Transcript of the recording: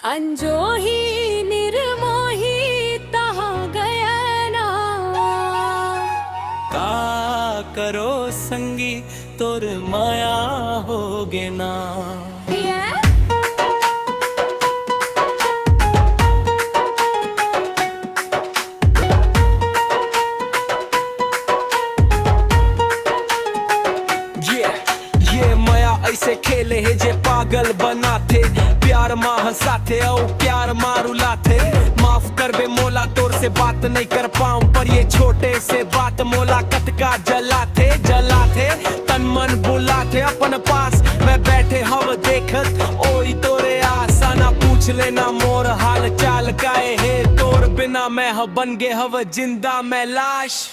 जोहि निर्मोही तहाँ गया ना का करो संगी तोर माया होगे ना। ये माया ऐसे खेले है जे पागल बनाते, प्यार माह साथे औ प्यार मारू लाथे। माफ कर बे मोला तोर से बात नहीं कर पाऊं, पर ये छोटे से बात मोला कतका जलाते जलाते। तन मन बुलाते अपन पास मैं बैठे हव देखत, ओई तोरे आशा ना पूछ लेना मोर हाल चाल काए है। तोर बिना मैं बन गे हव जिंदा मैं लाश।